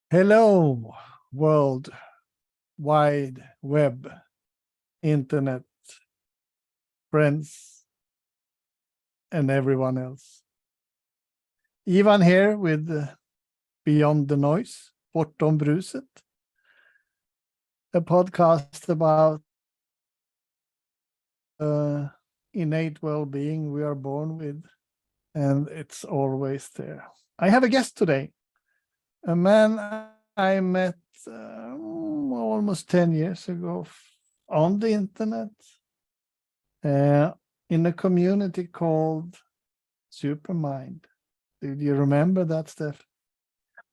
Hello, World Wide Web, Internet, friends, and everyone else. Ivan here with Beyond the Noise, Bortom Bruset, a podcast about innate well-being we are born with, and it's always there. I have a guest today. A man I met almost 10 years ago on the internet in a community called Supermind. Do you remember that, Steph?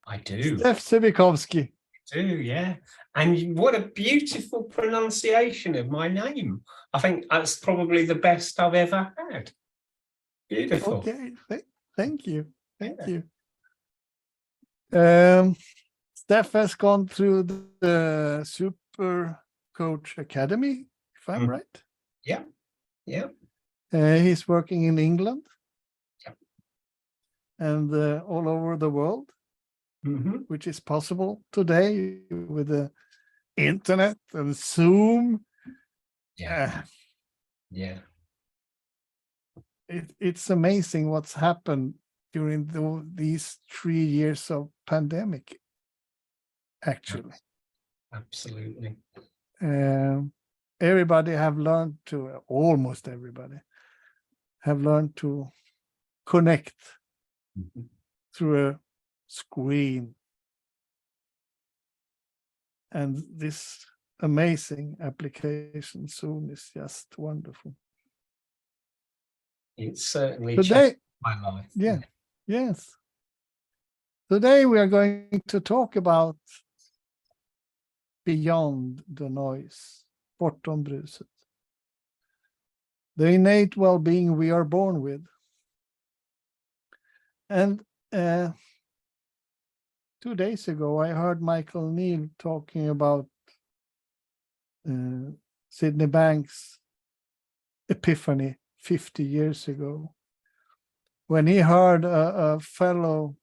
I do. Stefan Cybichowski. I do, yeah. And what a beautiful pronunciation of my name. I think that's probably the best I've ever had. Beautiful. Okay, thank you. Thank you. Steph has gone through the Super Coach Academy, if I'm right. Yeah, yeah. He's working in England. Yeah. And all over the world, which is possible today with the internet and Zoom. Yeah. It's amazing what's happened during these 3 years of pandemic, actually. Absolutely. Everybody have learned to, almost everybody, have learned to connect through a screen. And this amazing application, Zoom, is just wonderful. It's certainly changed my life. Yeah. Yes. Today we are going to talk about Beyond the Noise, Bortom Bruset. The innate well-being we are born with. And 2 days ago, I heard Michael Neal talking about Sydney Banks' epiphany 50 years ago, when he heard a fellow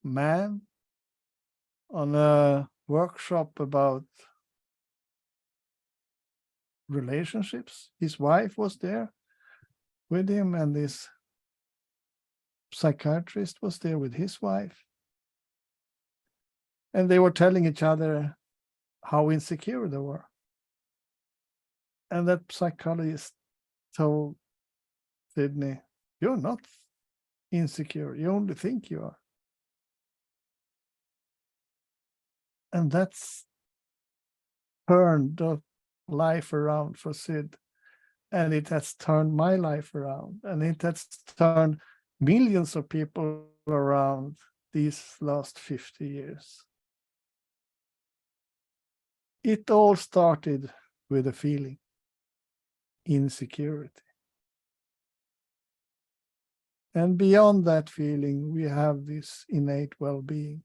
man on a workshop about relationships. His wife was there with him, and this psychiatrist was there with his wife. And they were telling each other how insecure they were. And that psychologist told Sydney, "You're not insecure, you only think you are." And that's turned the life around for Sid. And it has turned my life around. And it has turned millions of people around these last 50 years. It all started with a feeling, insecurity. And beyond that feeling, we have this innate well-being,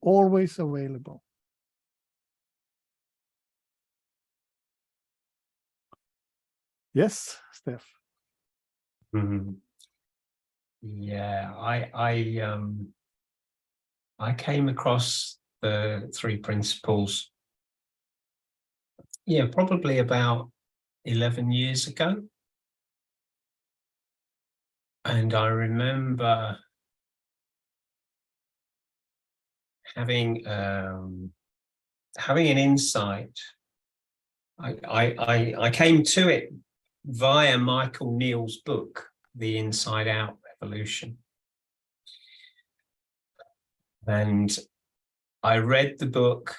always available. Yes, Steph. Yeah, I came across the 3 principles, probably about 11 years ago. And I remember having an insight. I came to it via Michael Neal's book, The Inside Out Revolution. And I read the book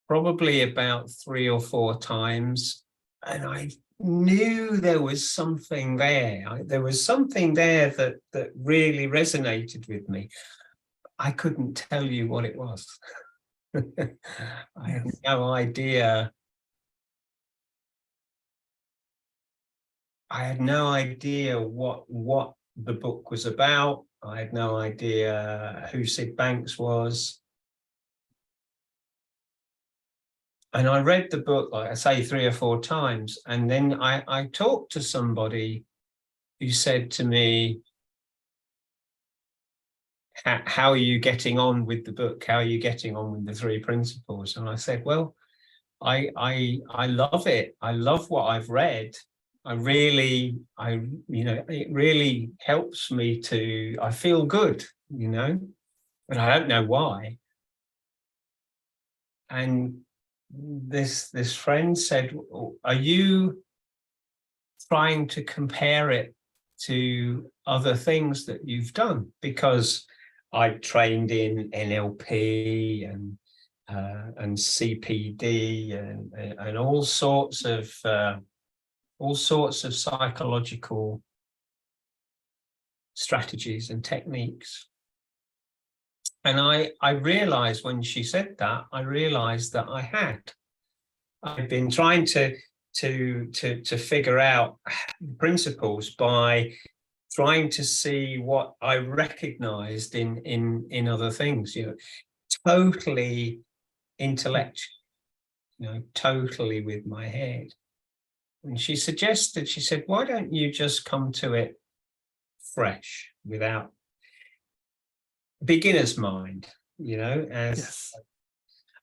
probably about 3 or 4 times, and I knew there was something there. There was something there that really resonated with me. I couldn't tell you what it was. I had no idea I had no idea what the book was about. I had no idea who Sid Banks was. And I read the book, like I say, 3 or 4 times. And then I talked to somebody who said to me, how are you getting on with the book? How are you getting on with the 3 principles? And I said, well, I love it. I love what I've read. It really helps me I feel good, but I don't know why. And this friend said, are you trying to compare it to other things that you've done? Because I trained in NLP and CPD and all sorts of psychological strategies and techniques. And I realized when she said that, I'd been trying to figure out principles by trying to see what I recognized in other things, totally intellectual, totally with my head. And she said, why don't you just come to it fresh, without beginner's mind, Yes.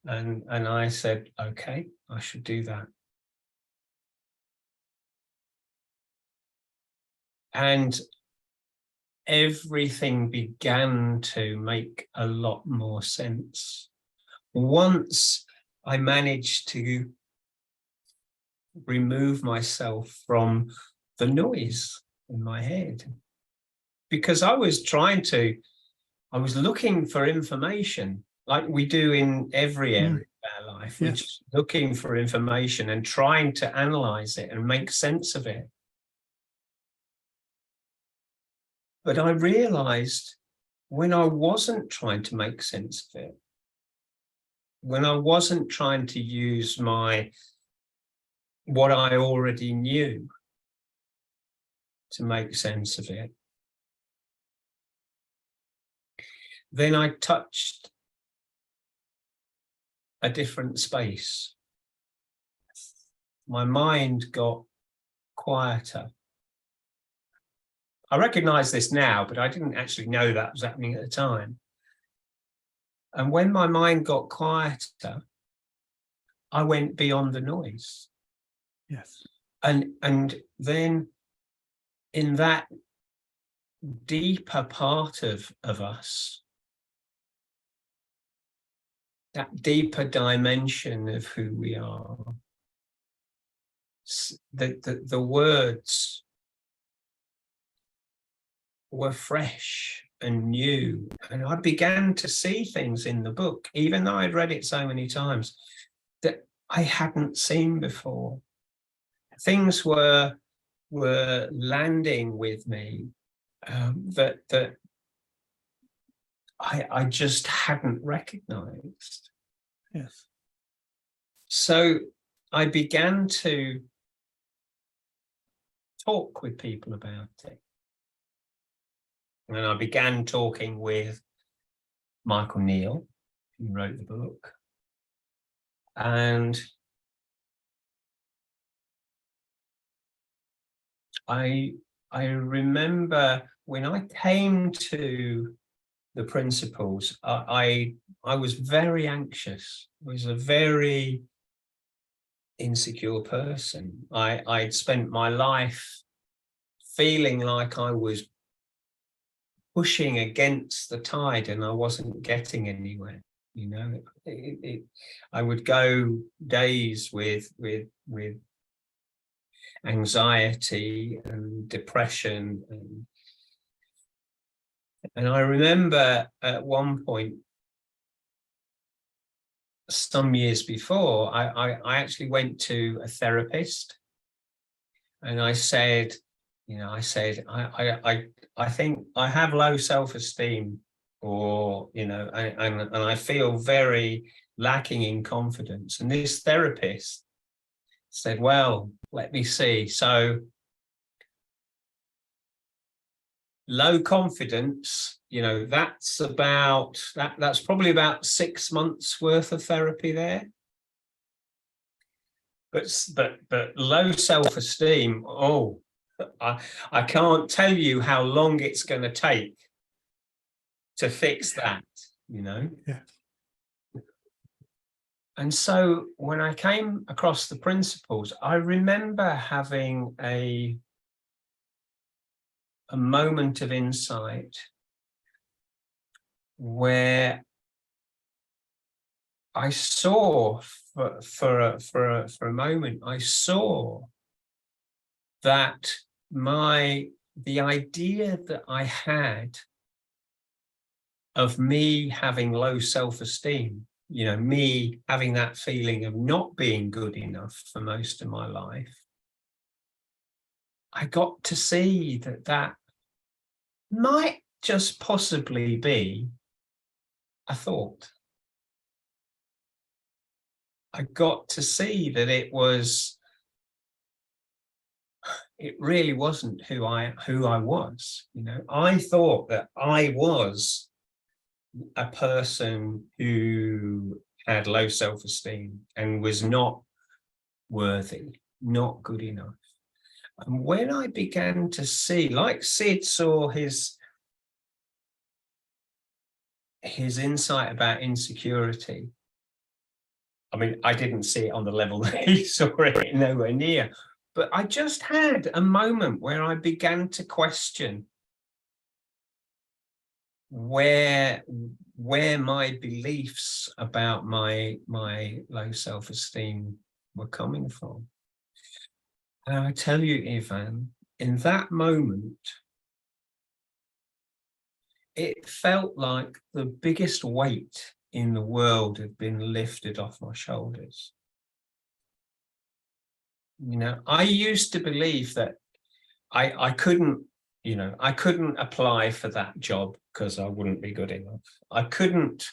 And I said, okay, I should do that. And everything began to make a lot more sense once I managed to remove myself from the noise in my head. Because I was looking for information, like we do in every area of our life. Yes. We're just looking for information and trying to analyze it and make sense of it. But I realized when I wasn't trying to make sense of it, when I wasn't trying to use what I already knew to make sense of it, then I touched a different space. My mind got quieter. I recognize this now, but I didn't actually know that was happening at the time. And when my mind got quieter, I went beyond the noise. Yes. And then in that deeper part of us, that deeper dimension of who we are, the words were fresh and new, and I began to see things in the book, even though I'd read it so many times, that I hadn't seen before. Things were landing with me that I just hadn't recognized. Yes. So I began to talk with people about it. And I began talking with Michael Neal, who wrote the book. And I remember when I came to the principles, I was very anxious. I was a very insecure person. I'd spent my life feeling like I was pushing against the tide and I wasn't getting anywhere. I would go days with anxiety and depression, and I remember at one point, some years before, I actually went to a therapist, and I said, I think I have low self-esteem, or and I feel very lacking in confidence. And this therapist said, well, let me see. So low confidence, you know, that's probably about 6 months worth of therapy there. But low self-esteem, oh, I can't tell you how long it's going to take to fix that, you know. Yeah. And so when I came across the principles, I remember having a moment of insight where I saw for a moment, I saw that the idea that I had of me having low self-esteem, you know, me having that feeling of not being good enough for most of my life, I got to see that might just possibly be a thought. I got to see that it really wasn't who I was. You know, I thought that I was a person who had low self-esteem and was not worthy, not good enough. And when I began to see, like Sid saw his insight about insecurity, I mean, I didn't see it on the level that he saw it, nowhere near. But I just had a moment where I began to question where my beliefs about my low self-esteem were coming from. And I tell you, Ivan, in that moment, it felt like the biggest weight in the world had been lifted off my shoulders. You know, I used to believe that I couldn't, you know, I couldn't apply for that job because I wouldn't be good enough. I couldn't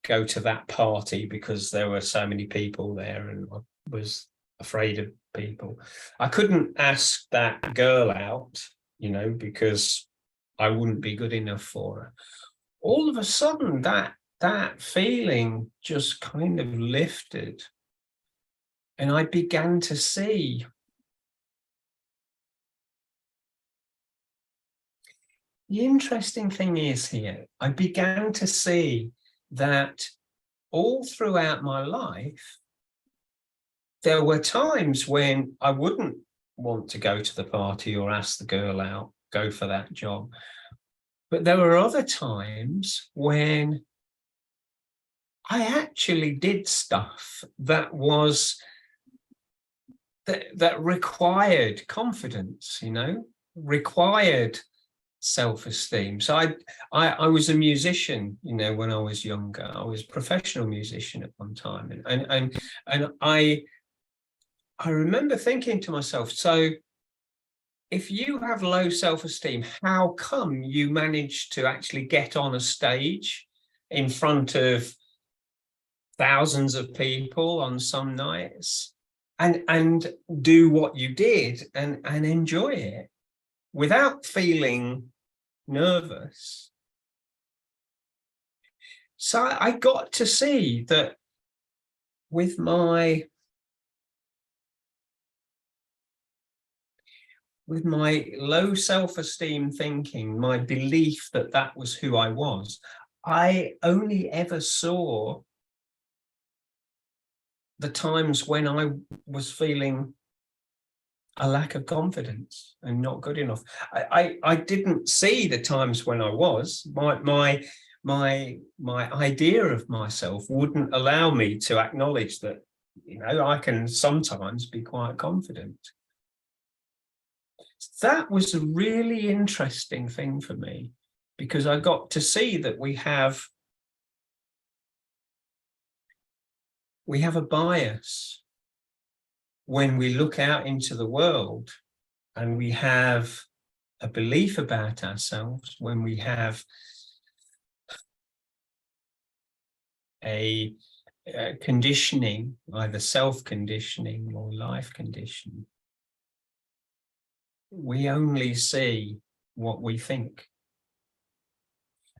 go to that party because there were so many people there and I was afraid of people. I couldn't ask that girl out, you know, because I wouldn't be good enough for her. All of a sudden, that feeling just kind of lifted. And I began to see the interesting thing is here, I began to see that all throughout my life, there were times when I wouldn't want to go to the party or ask the girl out, go for that job. But there were other times when I actually did stuff that required confidence, you know, required self-esteem. So I was a musician, you know, when I was younger. I was a professional musician at one time, and I remember thinking to myself, so if you have low self-esteem, how come you manage to actually get on a stage in front of thousands of people on some nights and do what you did and enjoy it without feeling nervous? So I got to see that with my low self-esteem thinking, my belief that that was who I was, I only ever saw the times when I was feeling a lack of confidence and not good enough. I didn't see the times when I was. My idea of myself wouldn't allow me to acknowledge that, you know, I can sometimes be quite confident. That was a really interesting thing for me, because I got to see that we have a bias when we look out into the world, and we have a belief about ourselves, when we have a conditioning, either self-conditioning or life conditioning, we only see what we think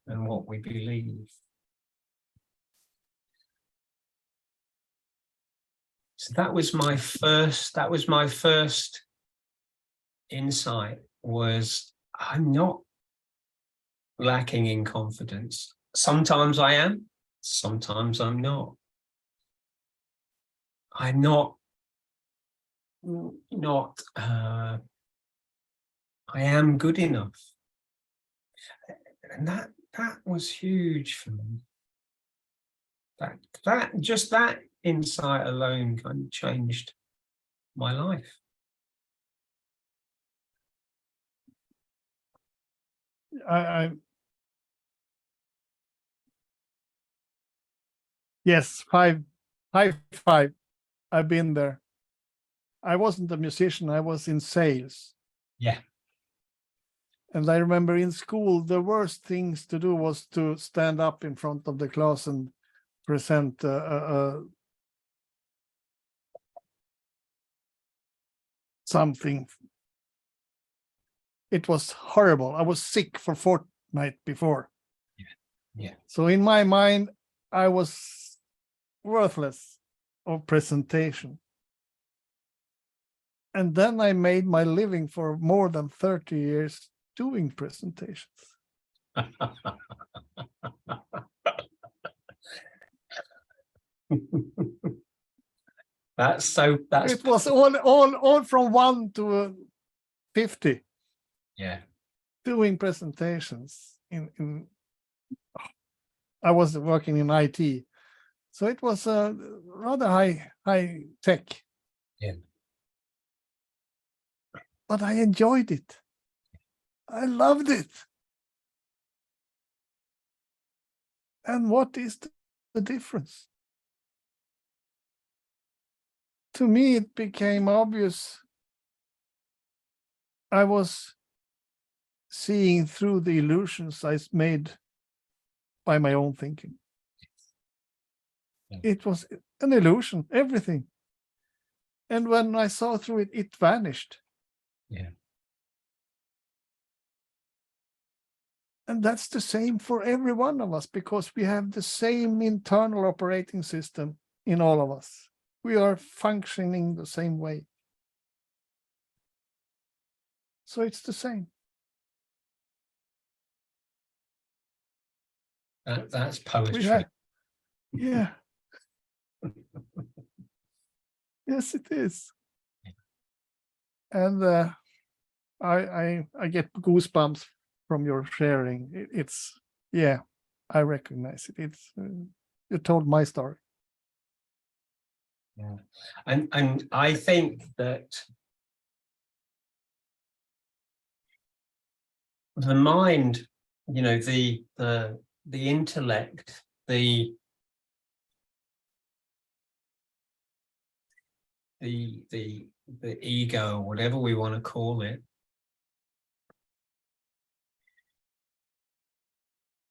and what we believe. So that was my first insight, was I'm not lacking in confidence. Sometimes I am, sometimes I'm not. I'm not I am good enough. And that was huge for me. That insight alone kind of changed my life. Yes, high five. I've been there. I wasn't a musician, I was in sales. Yeah. And I remember in school, the worst things to do was to stand up in front of the class and present something. It was horrible. I was sick for a fortnight before. Yeah. So in my mind, I was worthless of presentation. And then I made my living for more than 30 years doing presentations. It was all from 1 to 50. Yeah. Doing presentations I was working in IT, so it was a rather high tech. Yeah. But I enjoyed it. I loved it. And what is the difference? To me, it became obvious I was seeing through the illusions I made by my own thinking. Yeah. It was an illusion, everything. And when I saw through it, it vanished. Yeah. And that's the same for every one of us, because we have the same internal operating system in all of us. We are functioning the same way. So it's the same. That's poetry. Yeah. Yes, it is. And I get goosebumps from your sharing. It's I recognize it. It's you told my story. Yeah. And I think that the mind, the intellect, the ego, or whatever we want to call it,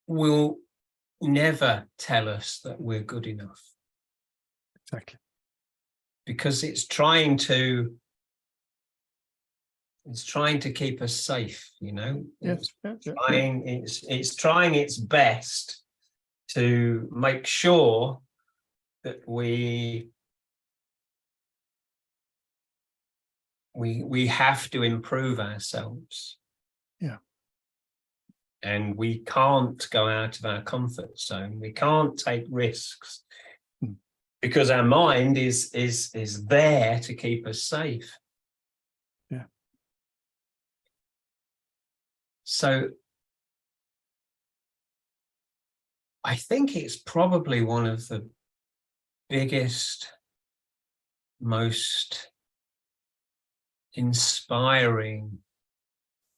will never tell us that we're good enough. Exactly. Because it's trying to keep us safe, Yes. It's trying its best to make sure that we have to improve ourselves. Yeah. And we can't go out of our comfort zone. We can't take risks because our mind is there to keep us safe. Yeah. So I think it's probably one of the biggest, most inspiring,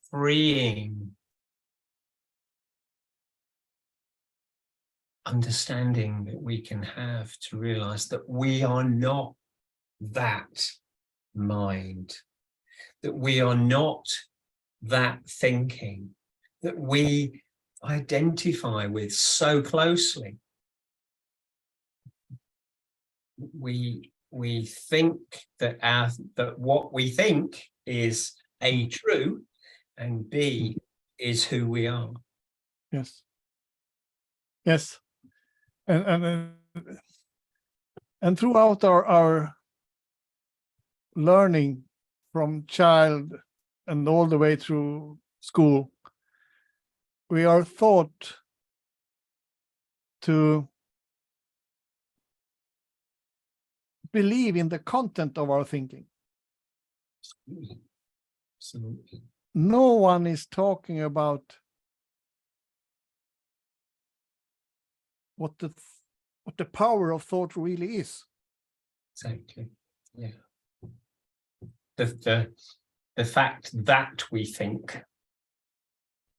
freeing understanding that we can have, to realize that we are not that mind, that we are not that thinking, that we identify with so closely. We think that what we think is A, true, and B, is who we are. Yes. Yes. And throughout our learning from child and all the way through school, we are taught to believe in the content of our thinking. Absolutely. No one is talking about what the power of thought really is. Exactly. Yeah. The fact that we think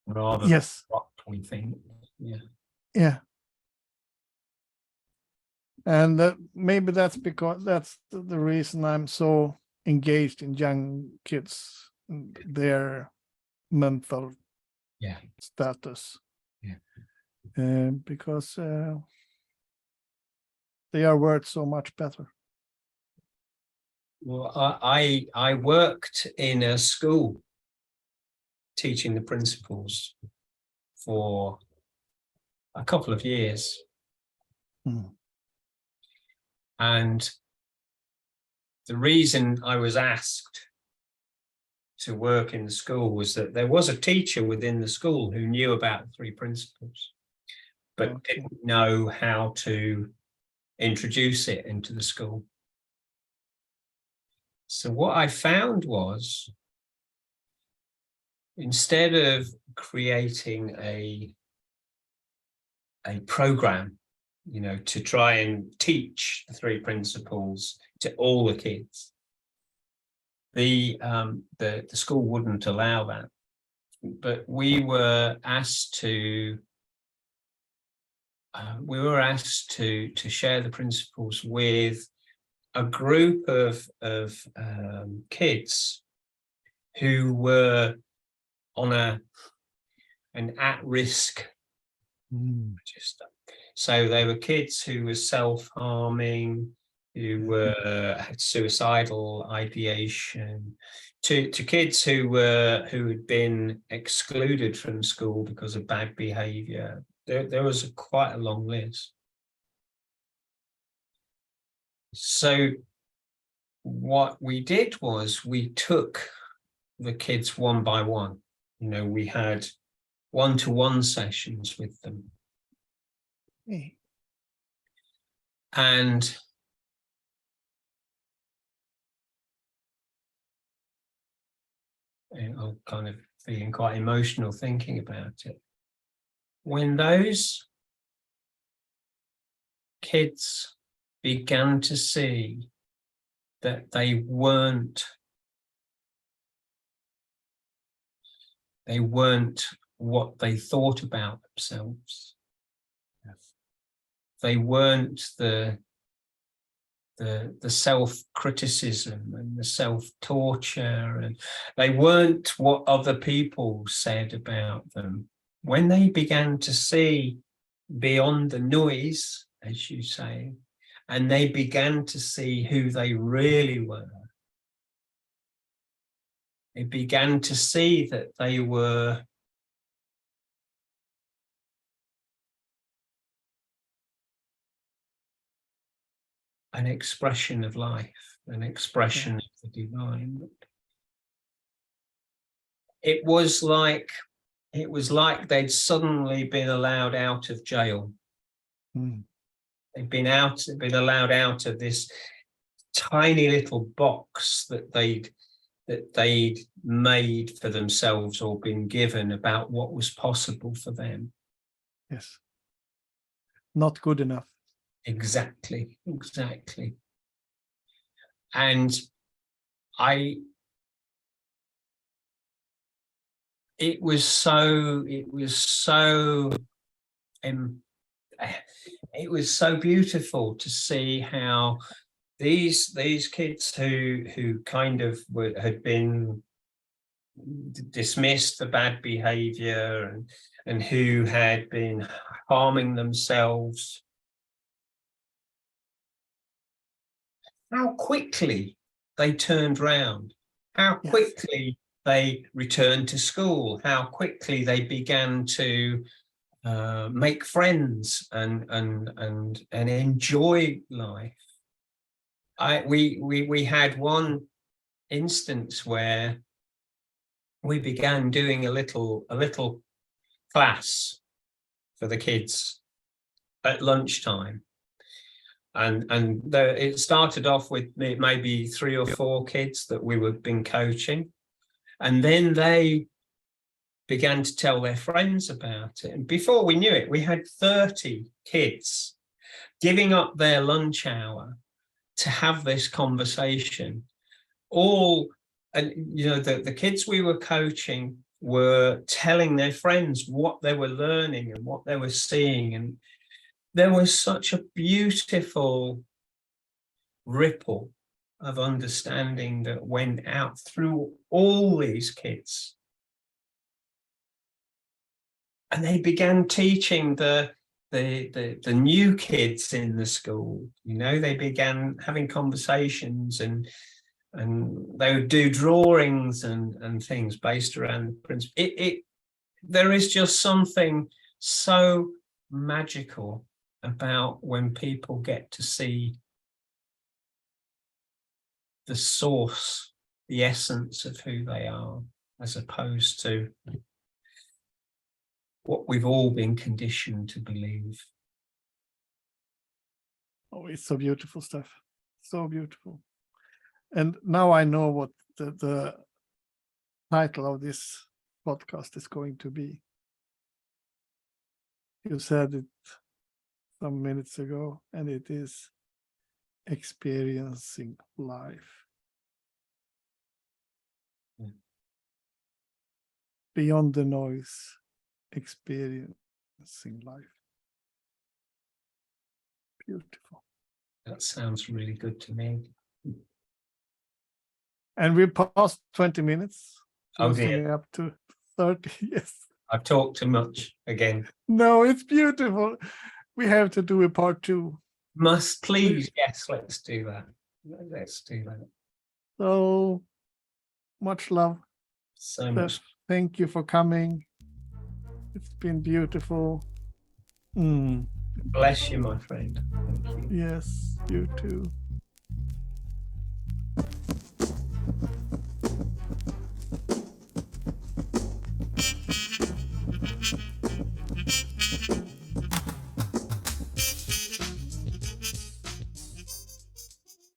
rather than what we think. Yeah. Yeah. And maybe that's because that's the reason I'm so engaged in young kids, their mental status. Yeah. Because they are worth so much better. Well, I worked in a school teaching the principles for a couple of years. And the reason I was asked to work in the school was that there was a teacher within the school who knew about the 3 principles, but didn't know how to introduce it into the school. So what I found was, instead of creating a program, to try and teach the 3 principles to all the kids, the school wouldn't allow that. But we were asked to share the principles with a group of kids who were on an at-risk register. So they were kids who were self-harming, who had suicidal ideation, to kids who had been excluded from school because of bad behavior. There was quite a long list. So what we did was we took the kids one by one. We had one-to-one sessions with them. And I'm kind of feeling quite emotional thinking about it. When those kids began to see that they weren't what they thought about themselves. They weren't the self-criticism and the self-torture, and they weren't what other people said about them. When they began to see beyond the noise, as you say, and they began to see who they really were, they began to see that they were an expression of life, an expression of the divine. It was like they'd suddenly been allowed out of jail. They'd been allowed out of this tiny little box that they'd made for themselves or been given about what was possible for them. Yes. Not good enough. Exactly. And it was so beautiful to see how these kids who kind of had been dismissed for bad behavior and who had been harming themselves, how quickly they turned round, how quickly they returned to school, how quickly they began to make friends and enjoy life. We had one instance where we began doing a little class for the kids at lunchtime, and it started off with maybe 3 or 4 kids that we were been coaching, and then they began to tell their friends about it, and before we knew it, we had 30 kids giving up their lunch hour to have this conversation. All, and you know, the kids we were coaching were telling their friends what they were learning and what they were seeing, and there was such a beautiful ripple of understanding that went out through all these kids. And they began teaching the new kids in the school. You know, they began having conversations, and they would do drawings and things based around the principle. There is just something so magical about when people get to see the source, the essence of who they are, as opposed to what we've all been conditioned to believe. Oh, it's so beautiful stuff. So beautiful. And now I know what the title of this podcast is going to be. You said it some minutes ago, and it is Experiencing Life. Yeah. Beyond the noise, experiencing life. Beautiful. That sounds really good to me. And we passed 20 minutes. Oh dear. Up to 30. Yes. I've talked too much again. No, it's beautiful. We have to do a part 2. Must please. Yes, let's do that. Let's do that. So much love. So much. Thank you for coming. It's been beautiful. Bless you, my friend. Thank you. Yes, you too.